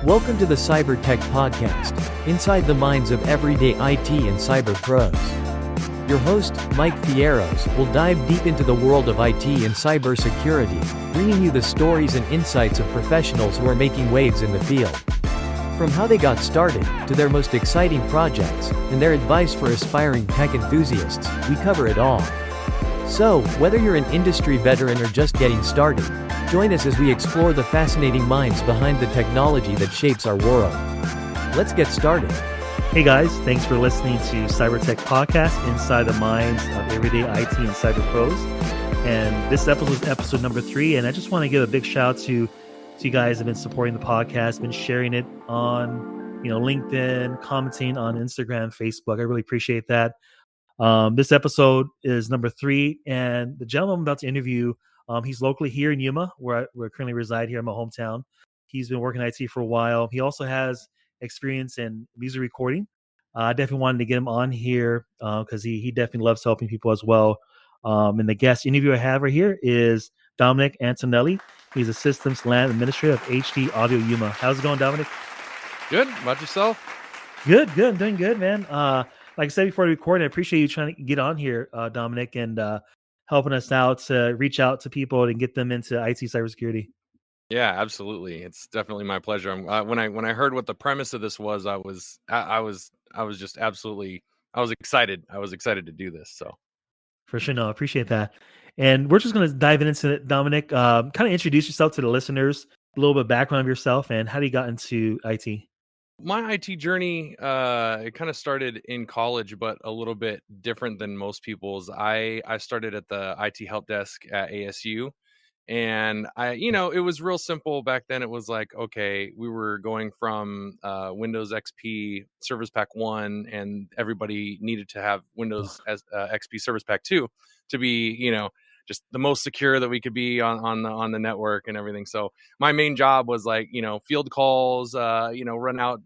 Welcome to the Cyber Tech Podcast, inside the minds of everyday IT and cyber pros. Your host, Mike Fierros, will dive deep into the world of IT and cybersecurity, bringing you the stories and insights of professionals who are making waves in the field. From how they got started, to their most exciting projects, and their advice for aspiring tech enthusiasts, we cover it all. So, whether you're an industry veteran or just getting started, join us as we explore the fascinating minds behind the technology that shapes our world. Let's get started. Hey guys, thanks for listening to Cyber Tech Podcast, inside the minds of everyday IT and cyber pros. And this episode is episode number 3, and I just want to give a big shout out to you guys who have been supporting the podcast, been sharing it on LinkedIn, commenting on Instagram, Facebook. I really appreciate that. This episode is number 3, and the gentleman I'm about to interview, he's locally here in Yuma, where I currently reside here in my hometown. He's been working in IT for a while. He also has experience in music recording. I definitely wanted to get him on here because he definitely loves helping people as well. And the guest interview I have right here is Dominic Antonelli. He's a systems LAN Administrator of HD Audio Yuma. How's it going, Dominic? Good. How about yourself? Good. I'm doing good, man. Like I said before the recording, I appreciate you trying to get on here, Dominic, and helping us out to reach out to people and get them into IT cybersecurity. Yeah, absolutely. It's definitely my pleasure. When I heard what the premise of this was, I was just absolutely, I was excited. I was excited to do this. So for sure, no, I appreciate that. And we're just going to dive into it, Dominic. Kind of introduce yourself to the listeners, a little bit of background of yourself, and how you got into IT. My IT journey, it kind of started in college, but a little bit different than most people's. I started at the IT help desk at ASU, and it was real simple back then. It was like, okay, we were going from Windows XP Service Pack 1, and everybody needed to have Windows XP Service Pack 2 to be, just the most secure that we could be on the network and everything. So my main job was like, field calls, run out,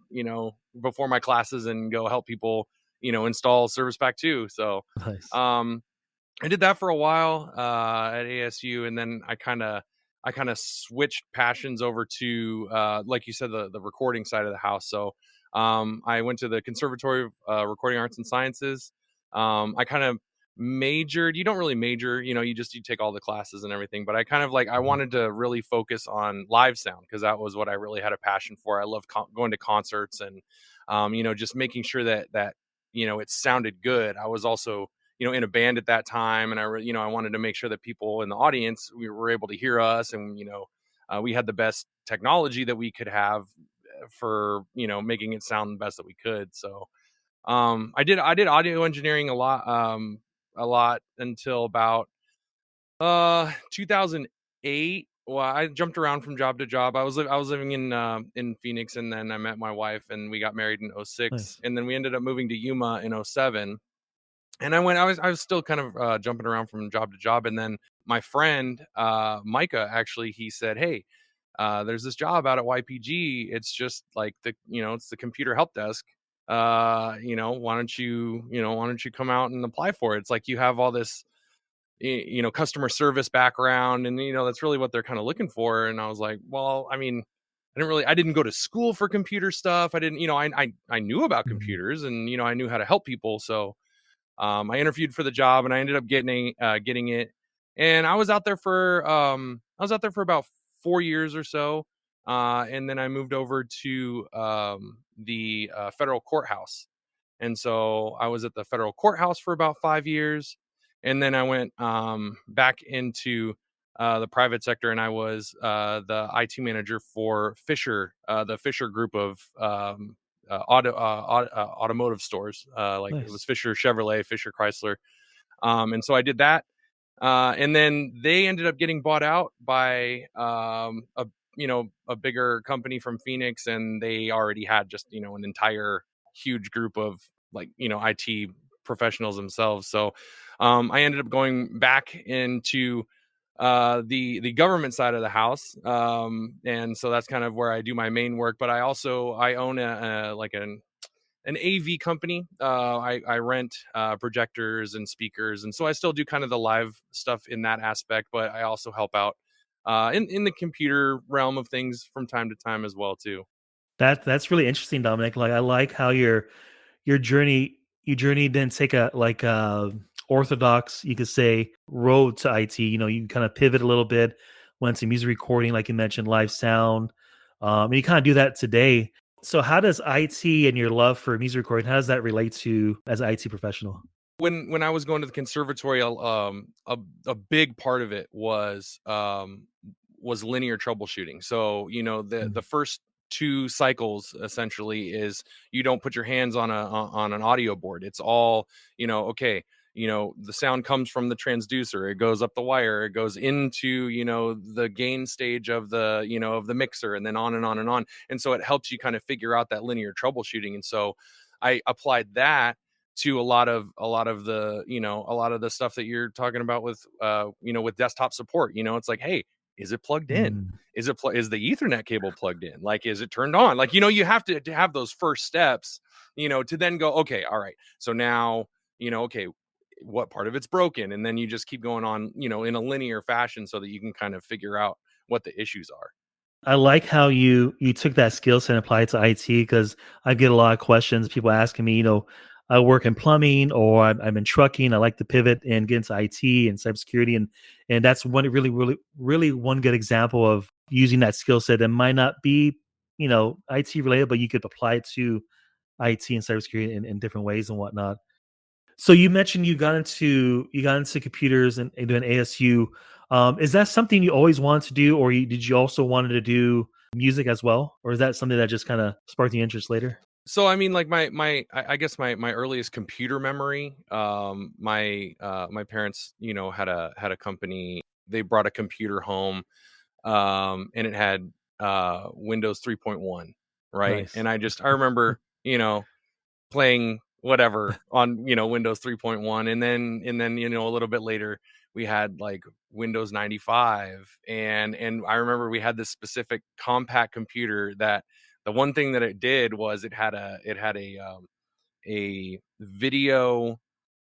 before my classes and go help people, install Service Pack 2. So Nice. I did that for a while at ASU, and then I kind of switched passions over to, like you said, the recording side of the house. So I went to the Conservatory of Recording Arts and Sciences. I kind of majored. You don't really major, you take all the classes and everything, but I kind of I wanted to really focus on live sound, because that was what I really had a passion for. I loved going to concerts and just making sure that it sounded good. I was also in a band at that time, and I wanted to make sure that people in the audience, we were able to hear us, and we had the best technology that we could have for making it sound the best that we could. So I did audio engineering a lot until about 2008. Well, I jumped around from job to job. I was living in Phoenix, and then I met my wife, and we got married in 2006. Nice. And then we ended up moving to Yuma in 2007. And I was still kind of jumping around from job to job. And then my friend Micah, actually, he said, "Hey, there's this job out at YPG. It's just like it's the computer help desk. Why don't you come out and apply for it? It's like you have all this, customer service background, and that's really what they're kind of looking for." And I was like, well, I mean, I didn't go to school for computer stuff. I didn't, I knew about computers, and I knew how to help people. So I interviewed for the job, and I ended up getting it. And I was out there for about 4 years or so. And then I moved over to the federal courthouse. And so I was at the federal courthouse for about 5 years. And then I went back into the private sector, and I was the IT manager for Fisher, the Fisher group of automotive stores. Nice. It was Fisher Chevrolet, Fisher Chrysler. And so I did that. And then they ended up getting bought out by a bigger company from Phoenix, and they already had just, an entire huge group of IT professionals themselves. So I ended up going back into the government side of the house. And so that's kind of where I do my main work, but I own an AV company. I rent projectors and speakers, and so I still do kind of the live stuff in that aspect, but I also help out in the computer realm of things from time to time as well too. That's really interesting, Dominic. Like I like how your journey didn't take a like a orthodox, you could say, road to IT. You know, you kind of pivot a little bit, went to music recording, like you mentioned, live sound. And you kind of do that today. So how does IT and your love for music recording, how does that relate to as an IT professional? When I was going to the conservatory, a big part of it was linear troubleshooting. So, the Mm, first two cycles essentially is you don't put your hands on on an audio board. It's all, okay, the sound comes from the transducer, it goes up the wire, it goes into, the gain stage of the mixer, and then on and on and on. And so it helps you kind of figure out that linear troubleshooting. And so I applied that to a lot of the stuff that you're talking about with with desktop support. It's like, hey, is it plugged in? mm. Is the Ethernet cable plugged in? Like, is it turned on? Like, you have to have those first steps, to then go, okay, all right, so now, okay, what part of it's broken? And then you just keep going on, in a linear fashion, so that you can kind of figure out what the issues are. I like how you took that skill set and applied it to IT because I get a lot of questions. People asking me, I work in plumbing or I'm in trucking. I like to pivot and get into IT and cybersecurity, and that's one really, really, really one good example of using that skill set that might not be IT related, but you could apply it to IT and cybersecurity in different ways and whatnot. So you mentioned you got into computers and doing ASU. Is that something you always wanted to do, or did you also wanted to do music as well, or is that something that just kind of sparked the interest later? So I mean, like I guess my earliest computer memory, my parents, had a company. They brought a computer home, and it had Windows 3.1, right? Nice. And I remember, playing whatever on, Windows 3.1. And then a little bit later we had like Windows 95. And I remember we had this specific compact computer that the one thing that it did was it had a video,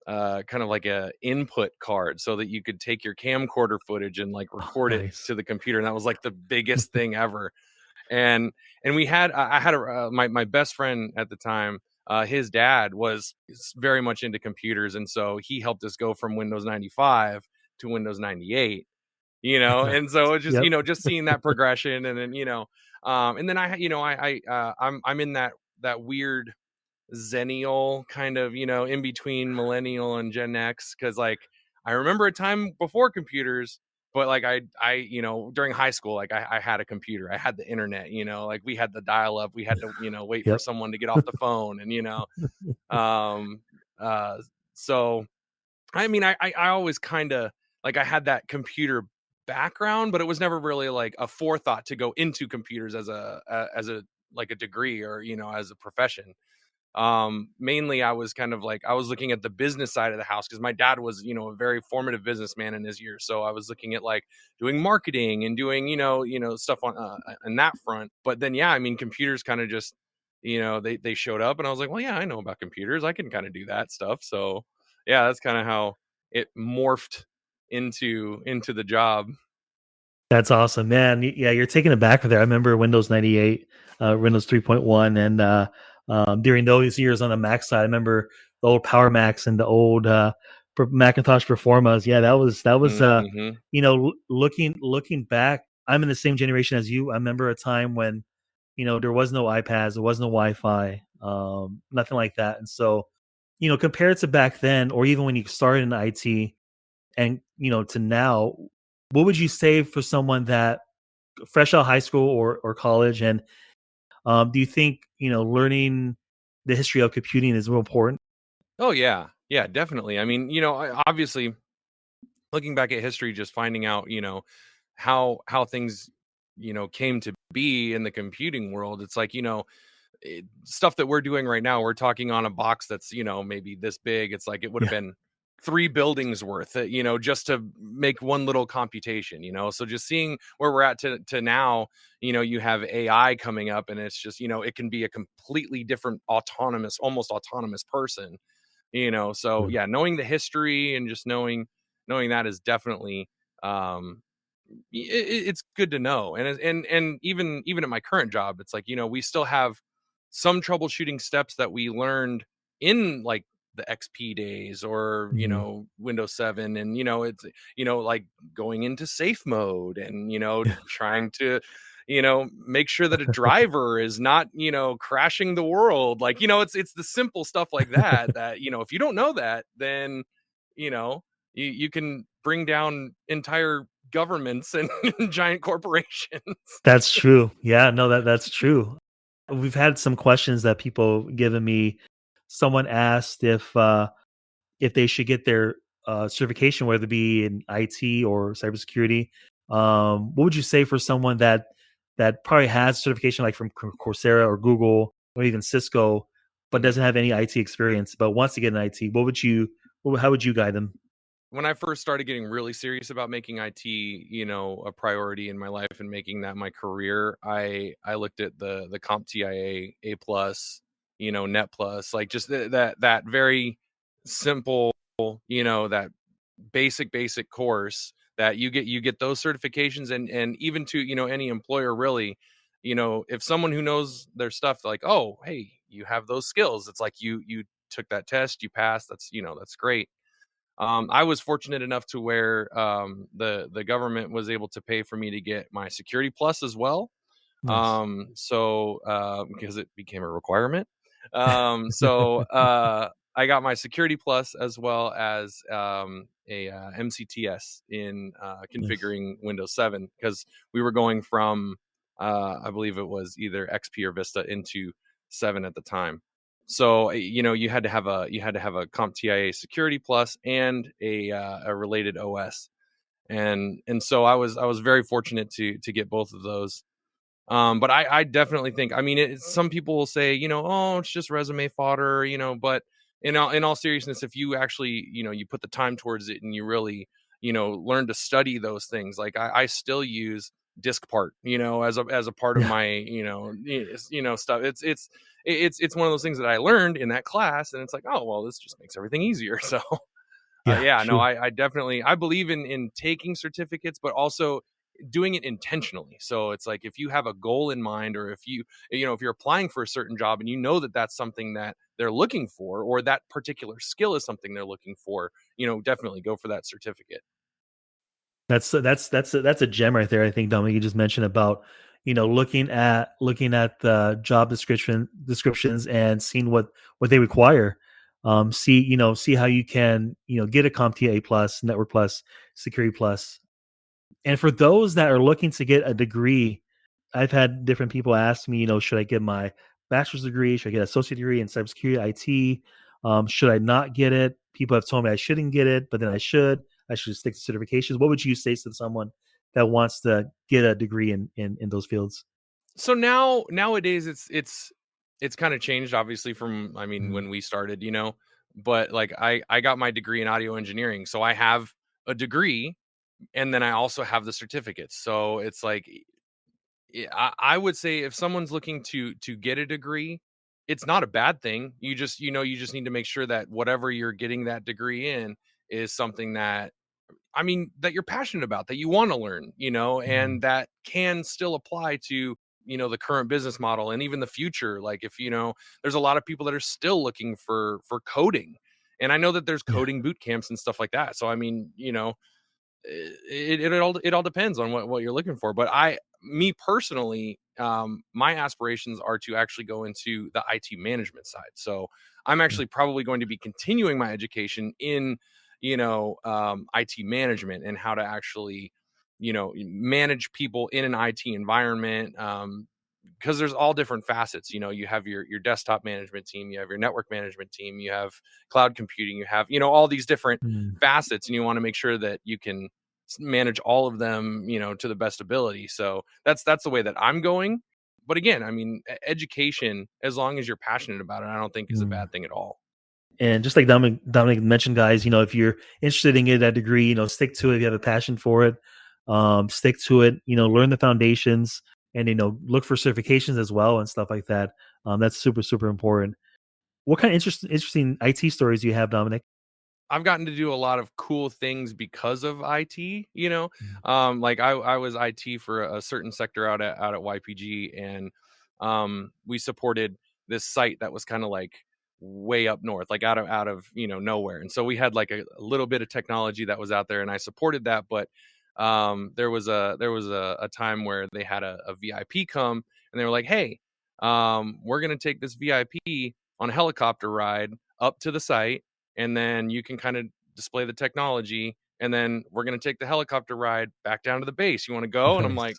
kind of like a input card, so that you could take your camcorder footage and like Oh, record it nice. to the computer. And that was like the biggest thing ever. And we had I had my best friend at the time. His dad was very much into computers, and so he helped us go from Windows 95 to Windows 98. Nice. And so it's just, Yep. just seeing that progression. And then, and then I'm in that weird Zennial kind of, in between millennial and Gen X. Cause like I remember a time before computers, but like during high school, like I had a computer, I had the internet, like we had the dial up, we had to, wait for Yep. someone to get off the phone. And, um, uh, so I mean, I always kind of like I had that computer background, but it was never really like a forethought to go into computers as a like a degree, or, as a profession. Mainly I was kind of like I was looking at the business side of the house, because my dad was, a very formative businessman in his years. So I was looking at like doing marketing and doing, stuff on that front. But then, yeah, I mean, computers kind of just, they showed up, and I was like, well, yeah, I know about computers, I can kind of do that stuff. So yeah, that's kind of how it morphed into the job. That's awesome, man. Yeah, you're taking it back there. I remember Windows 98, Windows 3.1, and during those years on the Mac side, I remember the old Power Macs and the old Macintosh Performas. Yeah, that was Hmm. looking back. I'm in the same generation as you. I remember a time when there was no iPads, there was no Wi-Fi, nothing like that, and so compared to back then, or even when you started in IT, and to now, what would you say for someone that fresh out of high school or college, and do you think learning the history of computing is real important? Oh yeah, yeah, definitely. I mean, obviously looking back at history, just finding out, how things, came to be in the computing world. It's like, stuff that we're doing right now. We're talking on a box that's, maybe this big. It's like it would have Yeah, been three buildings worth, just to make one little computation. So just seeing where we're at to now, you have AI coming up, and it's just, it can be a completely different autonomous, almost autonomous person. So true. yeah, knowing the history and just knowing that is definitely, um it's good to know. And even at my current job, it's like, we still have some troubleshooting steps that we learned in like the XP days, or Mhm. Windows 7, and it's like going into safe mode, and trying to make sure that a driver is not crashing the world, like it's the simple stuff like that if you don't know that, then you know you can bring down entire governments and giant corporations. That's true. Yeah, no, that's true. We've had some questions that people given me. Someone asked if they should get their certification, whether it be in IT or cybersecurity. What would you say for someone that probably has certification, like from Coursera or Google or even Cisco, but Mhm. doesn't have any IT experience, but wants to get an IT? How would you guide them? When I first started getting really serious about making IT, a priority in my life and making that my career, I looked at the CompTIA A plus, Net plus, like just that very simple, that basic course that you get those certifications, and even to any employer really, if someone who knows their stuff, like, oh, hey, you have those skills, it's like you took that test, you passed, that's great. I was fortunate enough to where the government was able to pay for me to get my Security Plus as well. Nice. So because it became a requirement, I got my Security Plus as well as a MCTS in Nice. configuring Windows 7, because we were going from I believe it was either XP or Vista into 7 at the time. So you had to have a CompTIA A Security Plus and a related OS, and so I was very fortunate to get both of those. But I definitely think, I mean, some people will say, oh, it's just resume fodder, but in all seriousness, if you actually, you put the time towards it, and you really, learn to study those things, like I still use DiskPart, as a part of Yeah. my, stuff. It's one of those things that I learned in that class, and it's like, oh, well, this just makes everything easier. So Yeah. yeah, no, True. I definitely, I believe in taking certificates, but also doing it intentionally. So it's like, if you have a goal in mind, or if you're applying for a certain job, and that that's something that they're looking for, or that particular skill is something they're looking for, definitely go for that certificate. That's a gem right there. I think, Dominic, you just mentioned about looking at the job descriptions and seeing what they require. See how you can get a CompTIA A plus, Network plus, Security plus. And for those that are looking to get a degree, I've had different people ask me, should I get my bachelor's degree? Should I get an associate degree in cybersecurity IT? Should I not get it? People have told me I shouldn't get it, but then I should. I should stick to certifications. What would you say to someone that wants to get a degree in those fields? So nowadays it's kind of changed, obviously, from, I mean, Mhm. when we started, but like I got my degree in audio engineering, so I have a degree, and then I also have the certificates. So it's like, yeah, I would say, if someone's looking to get a degree, it's not a bad thing. You just need to make sure that whatever you're getting that degree in is something that, I mean, that you're passionate about, that you want to learn, and Mhm. that can still apply to, the current business model, and even the future. Like, if there's a lot of people that are still looking for coding. And I know that there's Yeah. coding boot camps and stuff like that. So I mean, it all depends on what you're looking for. But me personally, my aspirations are to actually go into the IT management side. So I'm Yeah. actually probably going to be continuing my education in IT management, and how to actually manage people in an IT environment. Because there's all different facets. You have your desktop management team, you have your network management team, you have cloud computing, you have all these different Mm. facets, and you want to make sure that you can manage all of them, to the best ability. So that's the way that I'm going. But again, I mean, education, as long as you're passionate about it, I don't think is a Mm. bad thing at all. And just like Dominic mentioned, guys, if you're interested in getting that degree, stick to it. If you have a passion for it, stick to it. Learn the foundations, and look for certifications as well and stuff like that. That's super super important. What kind of interesting IT stories do you have, Dominic? I've gotten to do a lot of cool things because of IT, you know. Like I was IT for a certain sector out at YPG, and we supported this site that was kind of like way up north, like out of nowhere. And so we had like a little bit of technology that was out there, and I supported that. But there was a time where they had a VIP come, and they were like, "Hey, we're gonna take this VIP on a helicopter ride up to the site, and then you can kind of display the technology, and then we're going to take the helicopter ride back down to the base. You want to go?" And I'm Nice. like,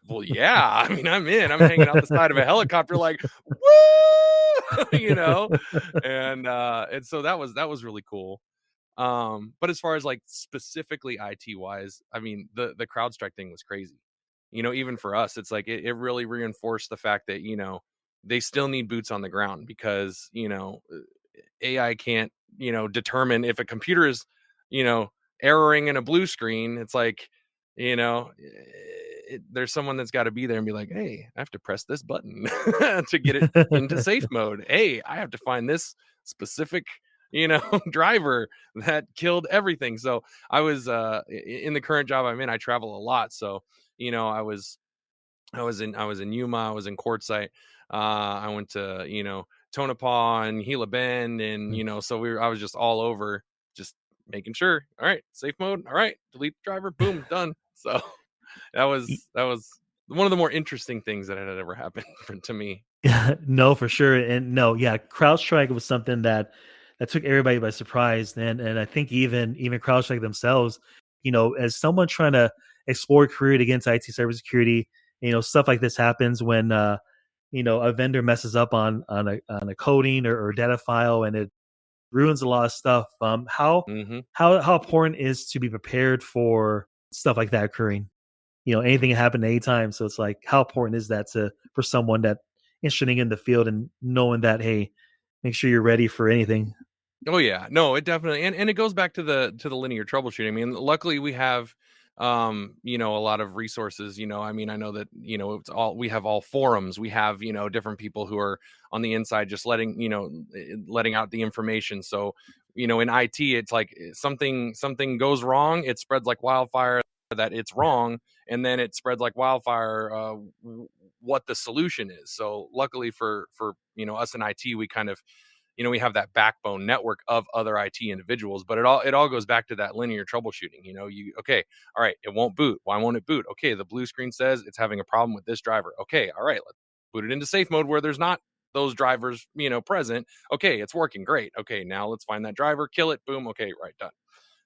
well, yeah. I mean, I'm in. I'm hanging out the side of a helicopter like, woo, and so that was really cool. But as far as like specifically IT wise, I mean, the CrowdStrike thing was crazy. Even for us, it's like it really reinforced the fact that they still need boots on the ground, because AI can't determine if a computer is you know erroring in a blue screen. It's like there's someone that's got to be there and be like, "Hey, I have to press this button to get it into safe mode. Hey, I have to find this specific driver that killed everything." So I was in the current job I'm in, I travel a lot. So I was in Yuma, I was in Quartzsite, I went to Tonopah and Gila Bend, and so I was just all over, just making sure, all right, safe mode, all right, delete the driver, boom, done. So that was one of the more interesting things that had ever happened to me. No, for sure. And no, yeah, CrowdStrike was something that took everybody by surprise. And I think even CrowdStrike themselves, as someone trying to explore a career to get into IT cybersecurity, stuff like this happens when a vendor messes up on a coding or data file, and it ruins a lot of stuff. How Hmm. how how important is to be prepared for stuff like that occurring? Anything can happen anytime. So it's like, how important is that for someone that interested in the field and knowing that, hey, make sure you're ready for anything. Oh yeah, no, it definitely, and it goes back to the linear troubleshooting. I mean, luckily we have a lot of resources. I mean, I know that we have all forums. We have different people who are on the inside just letting out the information. So in IT, it's like something goes wrong, it spreads like wildfire that it's wrong, and then it spreads like wildfire what the solution is. So luckily for us in IT, we kind of we have that backbone network of other IT individuals. But it all goes back to that linear troubleshooting. Okay, all right, it won't boot. Why won't it boot? Okay, the blue screen says it's having a problem with this driver. Okay, all right, let's boot it into safe mode where there's not those drivers present. Okay, it's working, great. Okay, now let's find that driver, kill it, boom. Okay, right, done.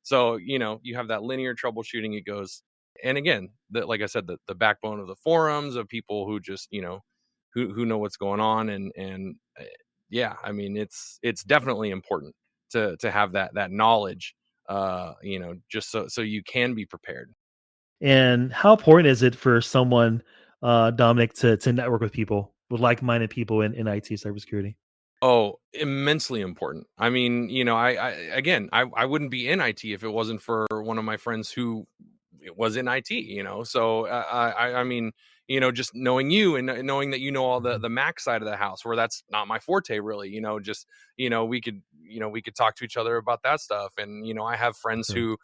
So you have that linear troubleshooting. It goes, and again, like I said, the backbone of the forums of people who just who know what's going on, and yeah, I mean, it's definitely important to have that knowledge, just so you can be prepared. And how important is it for someone, Dominic, to network with people, with like-minded people in IT cybersecurity? Oh, immensely important. I mean, I wouldn't be in IT if it wasn't for one of my friends who was in IT, So I mean, just knowing you and knowing that all the Mhm. the Mac side of the house, where that's not my forte really, just we could talk to each other about that stuff. And I have friends Sure. who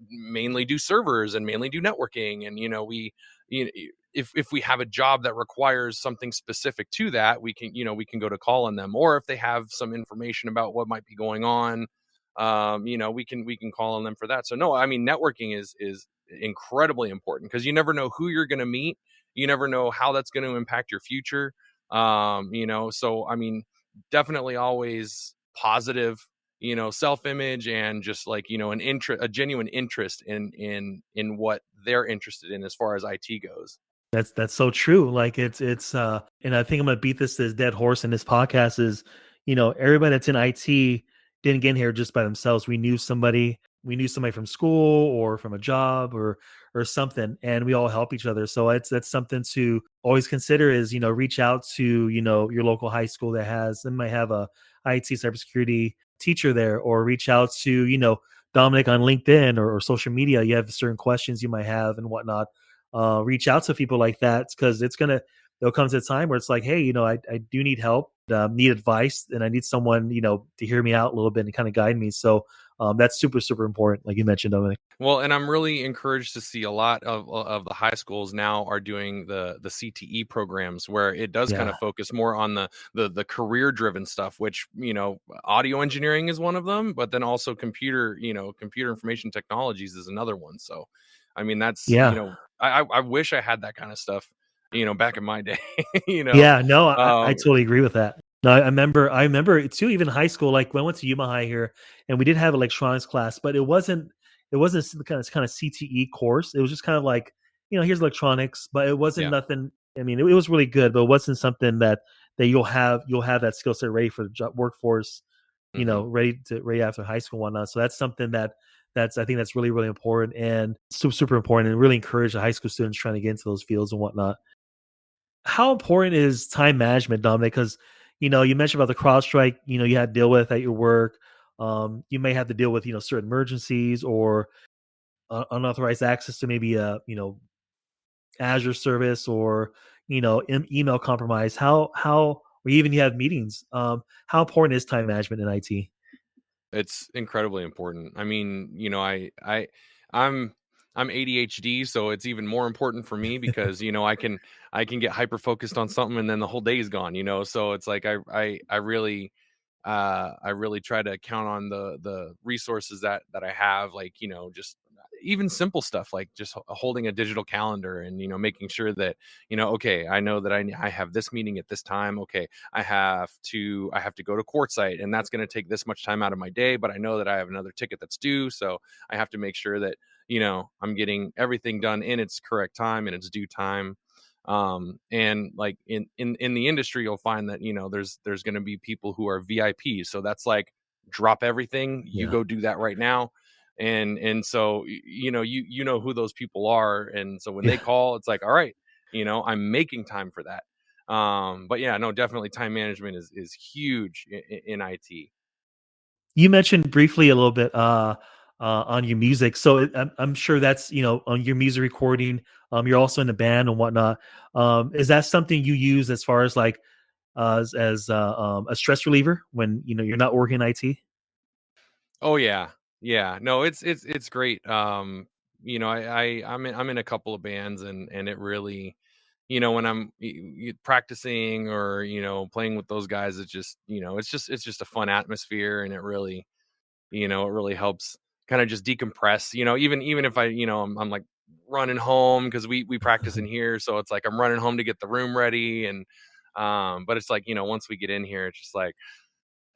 mainly do servers and mainly do networking, and we you know, if we have a job that requires something specific to that, we can go to call on them. Or if they have some information about what might be going on, we can call on them for that. So no, I mean, networking is incredibly important, because you never know who you're going to meet. You never know how that's going to impact your future. So I mean, definitely always positive self-image, and just like a genuine interest in what they're interested in as far as IT goes. That's so true. Like it's and I think I'm gonna beat this dead horse in this podcast is, everybody that's in IT didn't get in here just by themselves. We knew somebody from school or from a job or something, and we all help each other. So that's something to always consider is, reach out to, your local high school that might have a IT cybersecurity teacher there, or reach out to, Dominic on LinkedIn or social media. You have certain questions you might have and whatnot. Reach out to people like that, because there'll come to a time where it's like, hey, I do need help, need advice, and I need someone, to hear me out a little bit and kind of guide me. So That's super, super important, like you mentioned, Dominic. Well, and I'm really encouraged to see a lot of the high schools now are doing the CTE programs where it does kind Yeah. of focus more on the career driven stuff, which audio engineering is one of them, but then also computer information technologies is another one. So, I mean, that's Yeah. I wish I had that kind of stuff back in my day. you know, Yeah, no, I um, totally agree with that. No, I remember too, even high school, like when I went to Yuma High here, and we did have electronics class, but it wasn't the kind of CTE course. It was just kind of like, here's electronics, but it wasn't yeah. nothing. I mean, it was really good, but it wasn't something that you'll have that skill set ready for the job workforce, hmm ready after high school and whatnot. So that's something that's I think that's really, really important and super, super important, and really encourage the high school students trying to get into those fields and whatnot. How important is time management, Dominic? Because you mentioned about the CrowdStrike. You had to deal with at your work. You may have to deal with certain emergencies or unauthorized access to maybe a Azure service or email compromise. How or even you have meetings. How important is time management in IT? It's incredibly important. I mean, I'm I'm ADHD, so it's even more important for me because, I can get hyper focused on something and then the whole day is gone. So it's like I really try to count on the resources that I have, like just even simple stuff like just holding a digital calendar and making sure that okay, I know that I have this meeting at this time. Okay, I have to go to quartzsite and that's going to take this much time out of my day, but I know that I have another ticket that's due, so I have to make sure that I'm getting everything done in its correct time and its due time. And like in the industry, you'll find that there's going to be people who are VIPs, so that's like drop everything, you Yeah. go do that right now. And so you know who those people are, and so when they Yeah. call, it's like, all right, I'm making time for that. But yeah, no, definitely time management is huge in IT. You mentioned briefly a little bit on your music, so I'm sure that's on your music recording. You're also in a band and whatnot. Is that something you use as far as like as a stress reliever when you're not working IT? Oh yeah. Yeah. No, it's great. I'm in a couple of bands, and it really, when I'm practicing or, playing with those guys, it's just, it's just a fun atmosphere, and it really helps kind of just decompress, even if I'm like running home because we practice in here. So it's like I'm running home to get the room ready. And but it's like, once we get in here, it's just like,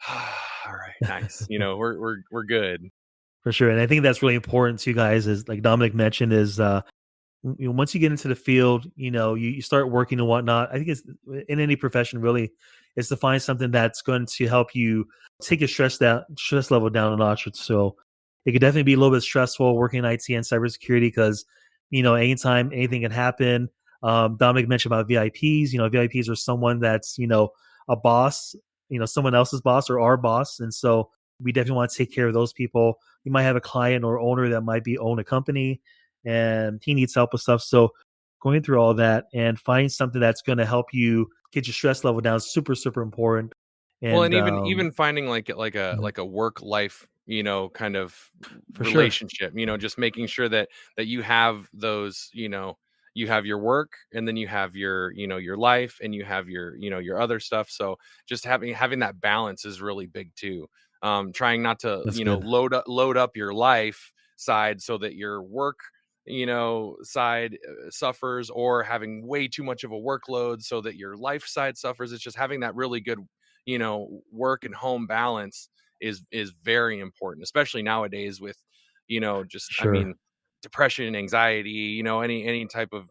all right, nice. We're good. For sure, and I think that's really important to you guys, is like Dominic mentioned, is once you get into the field, you start working and whatnot. I think it's in any profession really, is to find something that's going to help you take your stress level down a notch. So it could definitely be a little bit stressful working in IT and cybersecurity because anytime anything can happen. Dominic mentioned about VIPs. VIPs are someone that's a boss, someone else's boss or our boss, and so we definitely want to take care of those people. You might have a client or owner that might be own a company and he needs help with stuff. So going through all that and finding something that's going to help you get your stress level down is super, super important. Well, and And even finding like a mhm, like a work life, kind of for sure, relationship, just making sure that you have those, you have your work, and then you have your life, and you have your other stuff. So just having that balance is really big too. Trying not to, that's good. load up your life side so that your work, side suffers, or having way too much of a workload so that your life side suffers. It's just having that really good work and home balance is very important, especially nowadays with just, I Sure. mean, depression and anxiety, any type of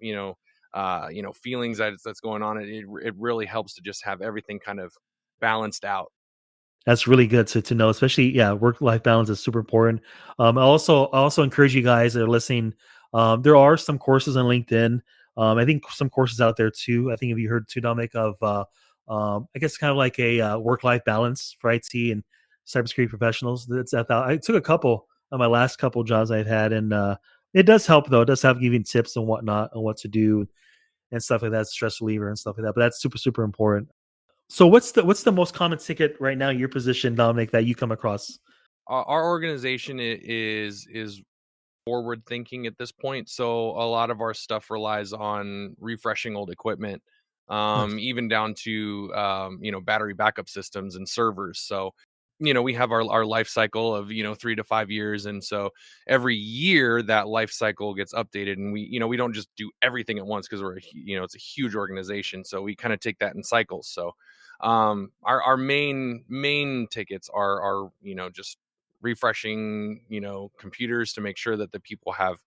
feelings that's going on. It really helps to just have everything kind of balanced out. That's really good to know, especially yeah, work life balance is super important. I also encourage you guys that are listening. There are some courses on LinkedIn. I think some courses out there too. I think if you heard too, Dominic, of I guess kind of like a work life balance for IT and cybersecurity professionals. That's at I took a couple of my last couple jobs I've had, and it does help though. It does help giving tips and whatnot on what to do and stuff like that, stress reliever and stuff like that. But that's super, super important. So what's the most common ticket right now in your position, Dominic, that you come across? our organization is forward thinking at this point. So a lot of our stuff relies on refreshing old equipment, Nice. even down to battery backup systems and servers. So we have our life cycle of 3 to 5 years, and so every year that life cycle gets updated, and we don't just do everything at once because it's a huge organization. So we kind of take that in cycles. So our main tickets are just refreshing computers to make sure that the people have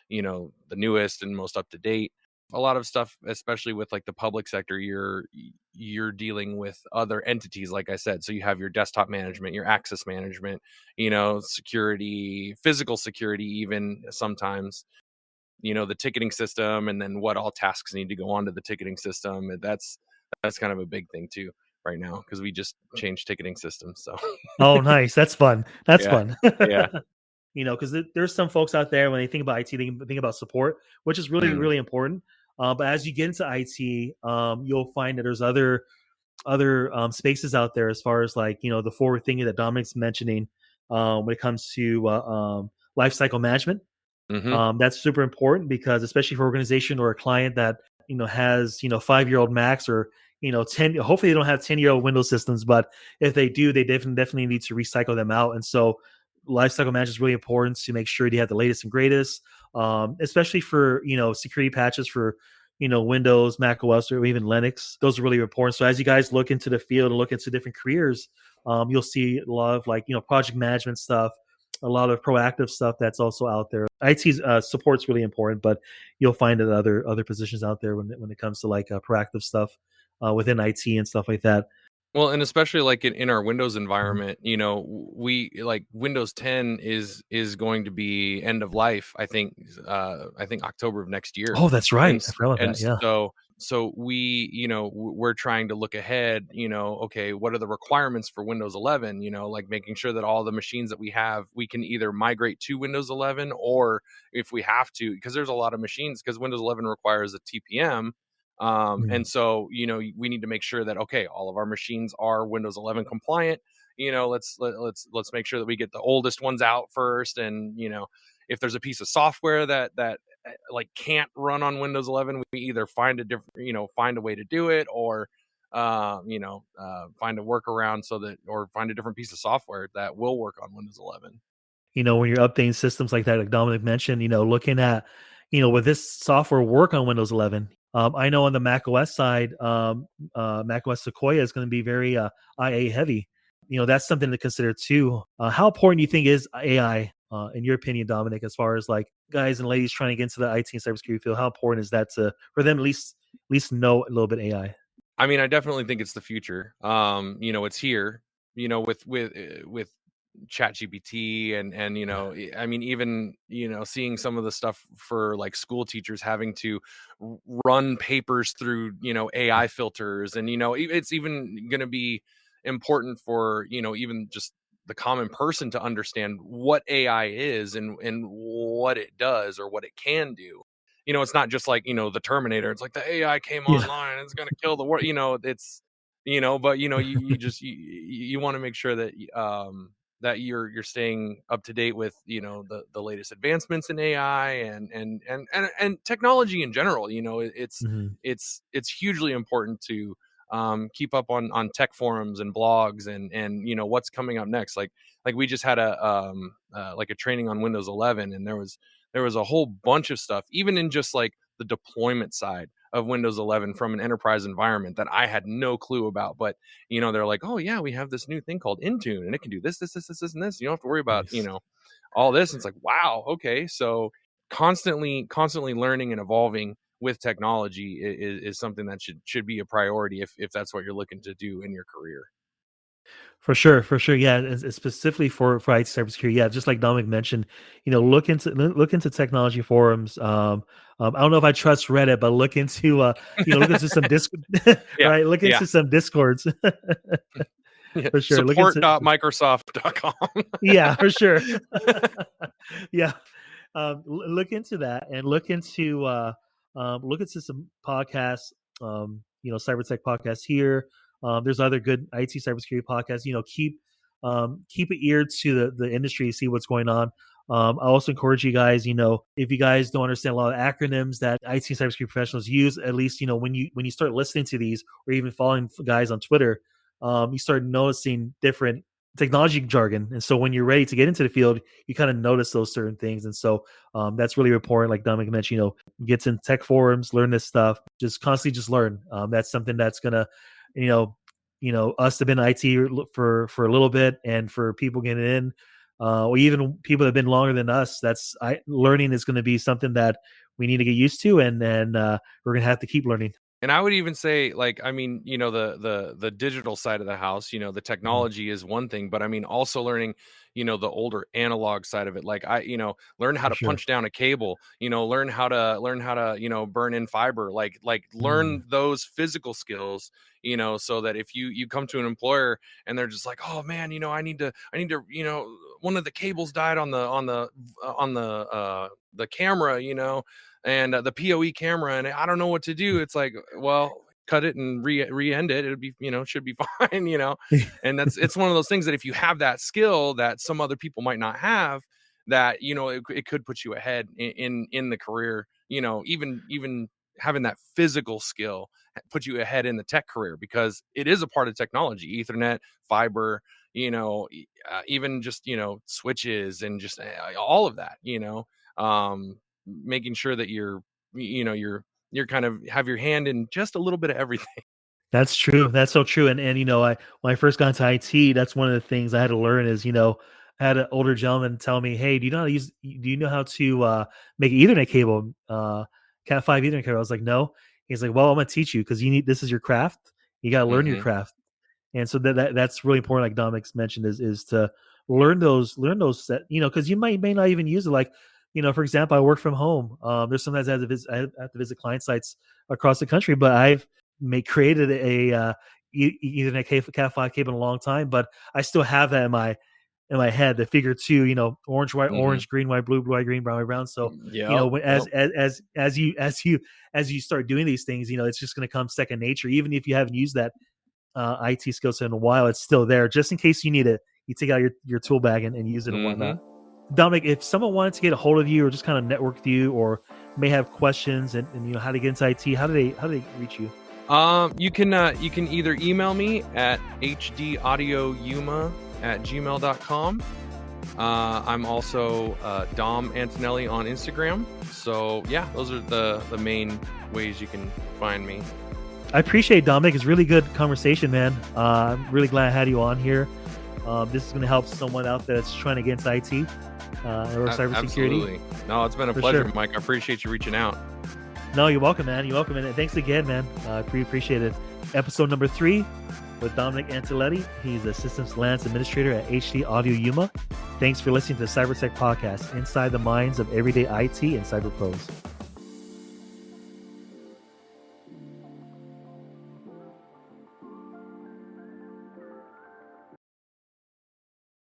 the newest and most up to date. A lot of stuff, especially with like the public sector, you're dealing with other entities, like I said. So you have your desktop management, your access management, security, physical security, even sometimes the ticketing system, and then what all tasks need to go onto the ticketing system. And that's kind of a big thing too right now, because we just changed ticketing systems. So Oh, nice. That's fun. That's yeah, fun. yeah. Because there's some folks out there when they think about IT, they think about support, which is really, Mm. really important. But as you get into IT, you'll find that there's other spaces out there as far as like the forward thinking that Dominic's mentioning when it comes to life cycle management. Hmm. That's super important because especially for organization or a client that has 5-year-old Macs or 10. Hopefully they don't have 10-year-old Windows systems, but if they do, they definitely need to recycle them out. And so lifecycle management is really important to make sure you have the latest and greatest, especially for security patches for Windows, Mac OS, or even Linux. Those are really important. So as you guys look into the field and look into different careers, you'll see a lot of like project management stuff, a lot of proactive stuff that's also out there. IT support's really important, but you'll find that other positions out there when it comes to like proactive stuff within IT and stuff like that. Well, and especially like in our Windows Mhm. environment, we like Windows 10 is going to be end of life. I think October of next year, Oh, that's and right. I forgot about and that. Yeah. so we we're trying to look ahead. Okay, what are the requirements for Windows 11? Like making sure that all the machines that we have, we can either migrate to Windows 11, or if we have to, because there's a lot of machines, because Windows 11 requires a TPM. Mm. And so we need to make sure that, okay, all of our machines are Windows 11 compliant. Let's make sure that we get the oldest ones out first. And if there's a piece of software that like can't run on Windows 11, we either find a different find a way to do it, or find a workaround, so that, or find a different piece of software that will work on Windows 11. When you're updating systems like that, like Dominic mentioned, looking at, with this software work on Windows 11. I know on the Mac OS side, Mac OS Sequoia is going to be very IA heavy. That's something to consider too. How important do you think is AI, in your opinion, Dominic, as far as like guys and ladies trying to get into the IT and cybersecurity field? How important is that for them at least know a little bit AI? I mean, I definitely think it's the future. It's here. With chat gpt, and I mean, even seeing some of the stuff for like school teachers having to run papers through AI filters, and it's even going to be important for even just the common person to understand what AI is, and what it does or what it can do. It's not just like the Terminator. It's like the AI came Yeah. online and it's going to kill the world. It's but you just you want to make sure that that you're staying up to date with the latest advancements in AI, and technology in general. Mhm. It's hugely important to keep up on tech forums and blogs, and what's coming up next. Like we just had like a training on Windows 11, and there was a whole bunch of stuff, even in just like the deployment side of Windows 11 from an enterprise environment, that I had no clue about. But they're like, oh yeah, we have this new thing called Intune, and it can do this, and this. You don't have to worry about Nice. all this. And it's like, wow, okay. So constantly learning and evolving with technology is something that should be a priority, if that's what you're looking to do in your career. For sure, for sure. Yeah, it's specifically for IT cybersecurity. Yeah, just like Dominic mentioned, look into technology forums. I don't know if I trust Reddit, but look into some disc, Yeah, right? Look yeah. into some discords Yeah. for sure. Look into Support.microsoft.com. yeah, for sure. Yeah, look into that and look into some podcasts. Cyber tech podcasts here. There's other good IT cybersecurity podcasts. Keep keep an ear to the industry, see what's going on. I also encourage you guys, if you guys don't understand a lot of acronyms that IT and cybersecurity professionals use, at least, when you start listening to these or even following guys on Twitter, you start noticing different technology jargon. And so when you're ready to get into the field, you kind of notice those certain things. And so that's really important. Like Dominic mentioned, get in tech forums, learn this stuff, just constantly just learn. That's something that's going to, us have been in IT for a little bit, and for people getting in, or even people that have been longer than us, learning is going to be something that we need to get used to, and then we're going to have to keep learning. And I would even say, like, I mean, the digital side of the house, the technology is one thing, but I mean, also learning, the older analog side of it. Like learn how to punch down a cable, learn how to, burn in fiber, like learn those physical skills, so that if you come to an employer and they're just like, oh man, I need to, one of the cables died on the camera, and the PoE camera, and I don't know what to do. It's like, well, cut it and re-end it. It'll be, should be fine, and it's one of those things that if you have that skill that some other people might not have, that, it could put you ahead in the career, even having that physical skill put you ahead in the tech career, because it is a part of technology, Ethernet, fiber, even just, switches and just all of that, making sure that you're kind of have your hand in just a little bit of everything. That's true. That's so true. And when I first got into IT, that's one of the things I had to learn is, I had an older gentleman tell me, hey, do you know how to make an Ethernet cable, Cat 5 Ethernet cable? I was like, no. He's like, well, I'm going to teach you, because this is your craft. You got to learn your craft. And so that's really important. Like Dominic's mentioned, is to learn those because you may not even use it. Like, for example, I work from home. There's sometimes I have to visit client sites across the country, but I've created a Ethernet Cat 5 cable in a long time, but I still have that in my head, the figure 2, orange, white, orange, green, white, blue, blue, white, green, brown, white, brown. So as you start doing these things, it's just going to come second nature. Even if you haven't used that IT skill set in a while, it's still there just in case you need it. You take out your tool bag and use it and whatnot. Dominic, if someone wanted to get a hold of you or just kind of network with you, or may have questions and how to get into IT, how do they reach you? You can either email me at hdaudioyuma@gmail.com. I'm also Dom Antonelli on Instagram. So yeah, those are the main ways you can find me. I appreciate it, Dominic. It's really good conversation, man. I'm really glad I had you on here. This is going to help someone out that's trying to get into IT or cybersecurity. Absolutely. No, it's been a pleasure, sure. Mike. I appreciate you reaching out. No, you're welcome, man. You're welcome. And thanks again, man. I appreciate it. Episode number 3 with Dominic Antonelli. He's a Systems LAN Administrator at HD Audio Yuma. Thanks for listening to the CyberTech Podcast, inside the minds of everyday IT and cyber pros.